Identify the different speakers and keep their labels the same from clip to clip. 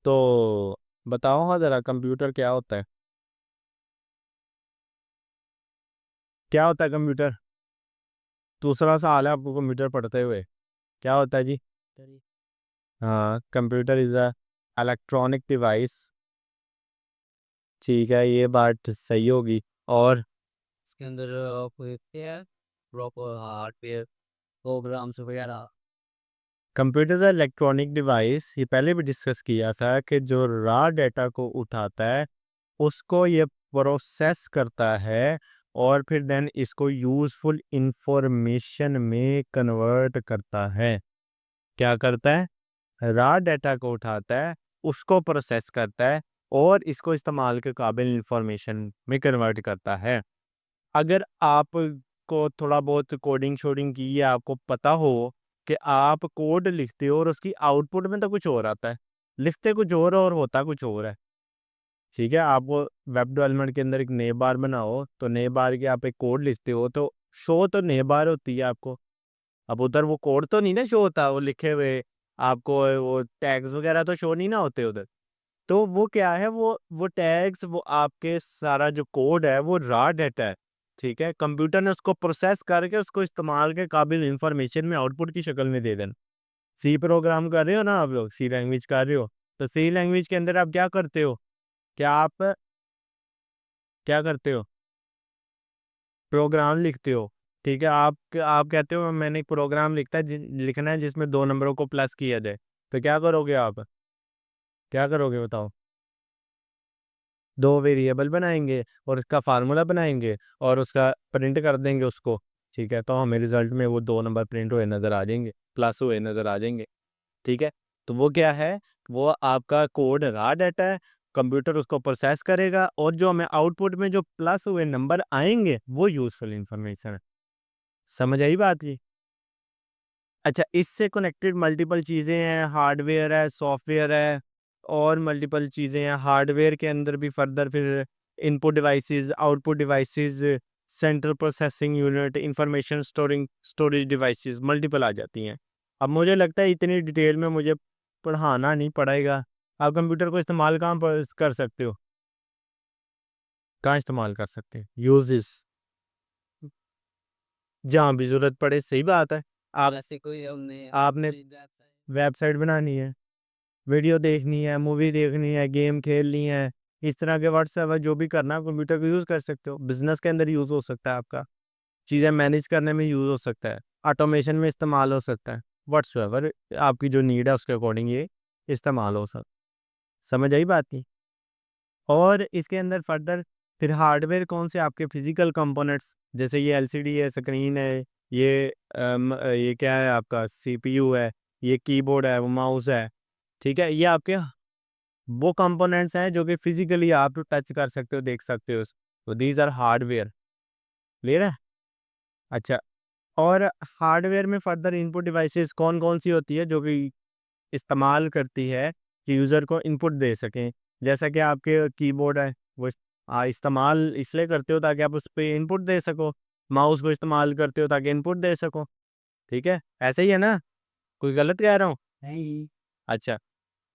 Speaker 1: तो बताओ हाँ जरा, कंप्यूटर क्या होता है? क्या होता है कंप्यूटर? दूसरा साल है आपको कंप्यूटर पढ़ते हुए। क्या होता है जी? हाँ, computer is a electronic device. ठीक है, ये बात सही होगी। और
Speaker 2: इसके अंदर कोई है प्रॉपर हार्डवेयर प्रोग्राम्स वगैरह।
Speaker 1: कंप्यूटर इज इलेक्ट्रॉनिक डिवाइस, ये पहले भी डिस्कस किया था कि जो रॉ डेटा को उठाता है, उसको ये प्रोसेस करता है, और फिर देन इसको यूजफुल इंफॉर्मेशन में कन्वर्ट करता है। क्या करता है? रॉ डेटा को उठाता है, उसको प्रोसेस करता है, और इसको इस्तेमाल के काबिल इंफॉर्मेशन में कन्वर्ट करता है। अगर आपको थोड़ा बहुत कोडिंग शोडिंग की है, आपको पता हो कि आप कोड लिखते हो और उसकी आउटपुट में तो कुछ और आता है, लिखते कुछ और होता कुछ और है। ठीक है, आप वो वेब डेवलपमेंट के अंदर एक नई बार बनाओ, तो नई बार की आप एक कोड लिखते हो तो शो तो नई बार होती है आपको। अब उधर वो कोड तो नहीं ना शो होता, वो लिखे हुए आपको वो टैग्स वगैरह तो शो नहीं ना होते उधर। तो वो क्या है, वो टैग्स, वो आपके सारा जो कोड है वो रॉ डेटा है। ठीक है, कंप्यूटर ने उसको प्रोसेस करके उसको इस्तेमाल के काबिल इंफॉर्मेशन में आउटपुट की शक्ल में दे देना। सी प्रोग्राम कर रहे हो ना आप लोग, सी लैंग्वेज कर रहे हो, तो सी लैंग्वेज के अंदर आप क्या करते हो? क्या आप क्या करते हो? प्रोग्राम लिखते हो। ठीक है, आप कहते हो मैंने एक प्रोग्राम लिखना है जिसमें दो नंबरों को प्लस किया जाए। तो क्या करोगे आप? क्या करोगे बताओ? दो वेरिएबल बनाएंगे और उसका फार्मूला बनाएंगे और उसका प्रिंट कर देंगे उसको। ठीक है, तो हमें रिजल्ट में वो दो नंबर प्रिंट हुए नज़र आ जाएंगे, प्लस हुए नज़र आ जाएंगे। ठीक है, तो वो क्या है? वो आपका कोड रॉ डाटा है। कंप्यूटर उसको प्रोसेस करेगा, और जो हमें आउटपुट में जो प्लस हुए नंबर आएंगे वो यूजफुल इंफॉर्मेशन है। समझ आई बात की? अच्छा, इससे कनेक्टेड मल्टीपल चीज़ें हैं, हार्डवेयर है, सॉफ्टवेयर है, और मल्टीपल चीज़ें हैं। हार्डवेयर के अंदर भी फर्दर फिर input devices, output devices, central processing unit, information storage devices multiple आ जाती हैं। अब मुझे लगता है इतनी डिटेल में मुझे पढ़ाना नहीं पड़ेगा। आप कंप्यूटर को इस्तेमाल कहाँ पर कर सकते हो? कहाँ इस्तेमाल कर सकते हैं? यूजेस जहाँ भी ज़रूरत पड़े। सही बात है। आप
Speaker 2: वैसे कोई हमने
Speaker 1: आपने
Speaker 2: अपनी वेबसाइट
Speaker 1: वेबसाइट बनानी है, वीडियो देखनी है, मूवी देखनी है, गेम खेलनी है, इस तरह के व्हाट्सएप है, जो भी करना है कंप्यूटर को यूज़ कर सकते हो। बिजनेस के अंदर यूज़ हो सकता है आपका, चीज़ें मैनेज करने में यूज़ हो सकता है, ऑटोमेशन में इस्तेमाल हो सकता है। व्हाट्सएवर आपकी जो नीड है उसके अकॉर्डिंग ये इस्तेमाल हो सकता। समझ आई बात की? और इसके अंदर फर्दर फिर हार्डवेयर कौन से आपके फिजिकल कंपोनेंट्स, जैसे ये एलसीडी है, स्क्रीन है, ये क्या है आपका सीपीयू है, ये कीबोर्ड है, वो माउस है। ठीक है, ये आपके वो कंपोनेंट्स हैं जो कि फिजिकली आप टच कर सकते हो, देख सकते हो। तो दीज आर हार्डवेयर। क्लियर है? अच्छा, और हार्डवेयर में फर्दर इनपुट डिवाइसेस कौन कौन सी होती है जो कि इस्तेमाल करती है कि यूज़र को इनपुट दे सकें? जैसा कि आपके कीबोर्ड है, वो इस्तेमाल इसलिए करते हो ताकि आप उस पे इनपुट दे सको। माउस को इस्तेमाल करते हो ताकि इनपुट दे सको। ठीक है, ऐसे ही है ना? कोई गलत कह रहा हूँ? नहीं। अच्छा,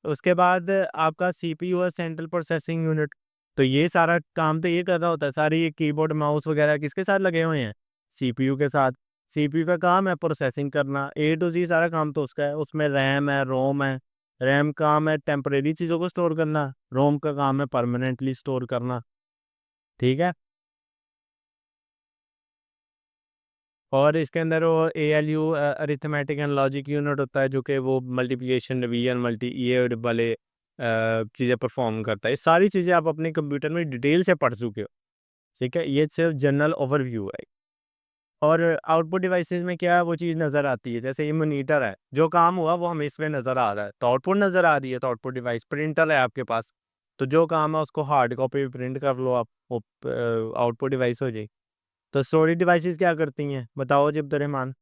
Speaker 1: उसके बाद आपका सीपीयू है, सेंट्रल प्रोसेसिंग यूनिट। तो ये सारा काम तो ये कर रहा होता है, सारी ये कीबोर्ड माउस वगैरह किसके साथ लगे हुए हैं? सीपीयू के साथ। सीपीयू का काम है प्रोसेसिंग करना, ए टू जी सारा काम तो उसका है। उसमें रैम है, रोम है। रैम काम है टेम्परेरी चीज़ों को स्टोर करना, रोम का काम है परमानेंटली स्टोर करना। ठीक है, और इसके अंदर वो ALU arithmetic and logic unit होता है, जो कि वो मल्टीप्लिकेशन, डिवीजन, मल्टी ये वाले चीज़ें परफॉर्म करता है। ये सारी चीज़ें आप अपने कंप्यूटर में डिटेल से पढ़ चुके हो। ठीक है, ये सिर्फ जनरल ओवरव्यू है। और आउटपुट डिवाइसेस में क्या है, वो चीज़ नज़र आती है। जैसे ये मॉनिटर है, जो काम हुआ वो हमें इसमें नज़र आ रहा है, तो आउटपुट नज़र आ रही है। तो आउटपुट डिवाइस प्रिंटर है आपके पास, तो जो काम है उसको हार्ड कॉपी प्रिंट कर लो आप, वो आउटपुट डिवाइस हो जाएगी। तो स्टोरेज डिवाइसेस क्या करती हैं बताओ जी अब्दुर्रहमान?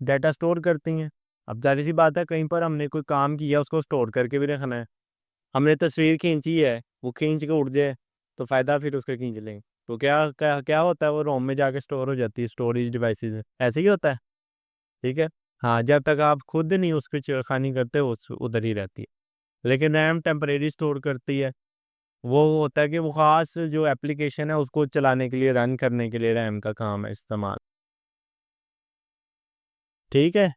Speaker 1: डाटा स्टोर करती हैं। अब ज़ाहिर-सी बात है, कहीं पर हमने कोई काम किया उसको स्टोर करके भी रखना है। हमने तस्वीर खींची है, वो खींच के उड़ जाए तो फ़ायदा फिर उसका खींच लेंगे। तो क्या क्या क्या होता है, वो रोम में जाके स्टोर हो जाती है स्टोरेज डिवाइसेज़ में। ऐसे ही होता है। ठीक है? हाँ, जब तक आप खुद नहीं उसकी छेड़खानी करते, वो उधर ही रहती है। लेकिन रैम टेम्परेरी स्टोर करती है। वो होता है कि वो ख़ास जो एप्लीकेशन है उसको चलाने के लिए, रन करने के लिए रैम का काम है इस्तेमाल। ठीक है।